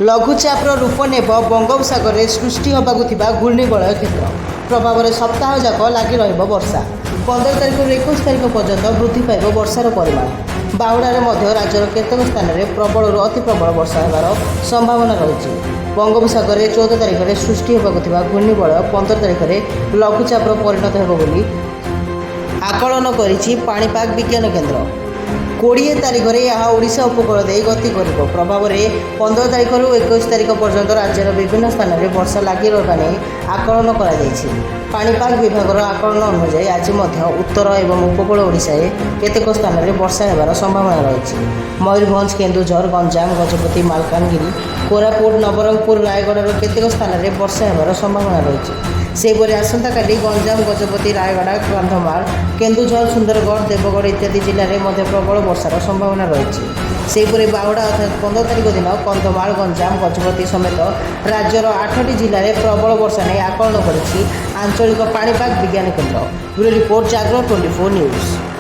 ଲଘୁଚାପର ରୂପ ନେବ ବଙ୍ଗୋପସାଗରରେ ସୃଷ୍ଟି ହେବାକୁ ଥିବା ଘୂର୍ଣ୍ଣିବଳୟ କ୍ଷେତ୍ର ପ୍ରଭାବରେ ସପ୍ତାହ ଯାକ ଲାଗି ରହିବ ବର୍ଷା। 15 ତାରିଖରୁ 21 ତାରିଖ ପର୍ଯ୍ୟନ୍ତ ବୃଦ୍ଧି ପାଇବ ବର୍ଷାର ପରିମାଣ। ବାହୁଡ଼ାରେ ମଧ୍ୟ ରାଜ୍ୟର କେତେକ ସ୍ଥାନରେ ପ୍ରବଳରୁ ଅତି ପ୍ରବଳ ବର୍ଷା ହେବାର ସମ୍ଭାବନା ରହିଛି। ବଙ୍ଗୋପସାଗରରେ 14 ତାରିଖରେ ସୃଷ୍ଟି ହେବାକୁ ଥିବା ଘୂର୍ଣ୍ଣିବଳୟ 15 ତାରିଖରେ ଲଘୁଚାପର ପରିଣତ ହେବ ବୋଲି ଆକଳନ କରିଛି ପାଣିପାଗ ବିଜ୍ଞାନ କେନ୍ଦ୍ର। 20 ତାରିଖରେ ଏହା ଓଡ଼ିଶା ଉପକୂଳ ଦେଇ ଗତି କରିବ। ପ୍ରଭାବରେ 15 ତାରିଖରୁ 21 ତାରିଖ ପର୍ଯ୍ୟନ୍ତ ରାଜ୍ୟର ବିଭିନ୍ନ ସ୍ଥାନରେ ବର୍ଷା ଲାଗି ରହିବା ନେଇ ଆକଳନ କରାଯାଇଛି। ପାଣିପାଗ ବିଭାଗର ଆକଳନ ଅନୁଯାୟୀ ଆଜି ମଧ୍ୟ ଉତ୍ତର ଏବଂ ଉପକୂଳ ଓଡ଼ିଶାରେ କେତେକ ସ୍ଥାନରେ ବର୍ଷା ହେବାର ସମ୍ଭାବନା ରହିଛି। ମୟୂରଭଞ୍ଜ, କେନ୍ଦୁଝର, ଗଞ୍ଜାମ, ଗଜପତି, ମାଲକାନଗିରି, କୋରାପୁଟ, ନବରଙ୍ଗପୁର, ରାୟଗଡ଼ାର କେତେକ ସ୍ଥାନରେ ବର୍ଷା ହେବାର ସମ୍ଭାବନା ରହିଛି। ସେହିପରି ଆସନ୍ତାକାଲି ଗଞ୍ଜାମ, ଗଜପତି, ରାୟଗଡ଼ା, କନ୍ଧମାଳ, କେନ୍ଦୁଝର, ସୁନ୍ଦରଗଡ଼, ଦେବଗଡ଼ ଇତ୍ୟାଦି ଜିଲ୍ଲାରେ ମଧ୍ୟ ପ୍ରବଳ ବର୍ଷାର ସମ୍ଭାବନା ରହିଛି। ସେହିପରି ବାହୁଡ଼ା ଅର୍ଥାତ୍ 15 ତାରିଖ ଦିନ କନ୍ଧମାଳ, ଗଞ୍ଜାମ, ଗଜପତି ସମେତ ରାଜ୍ୟର 8ଟି ଜିଲ୍ଲାରେ ପ୍ରବଳ ବର୍ଷା ନେଇ ଆକଳନ କରିଛି ଆଞ୍ଚଳିକ ପାଣିପାଗ ବିଜ୍ଞାନ କେନ୍ଦ୍ର। ବ୍ୟୁରୋ ରିପୋର୍ଟ, ଜାଗରଣ 24 ନ୍ୟୁଜ୍।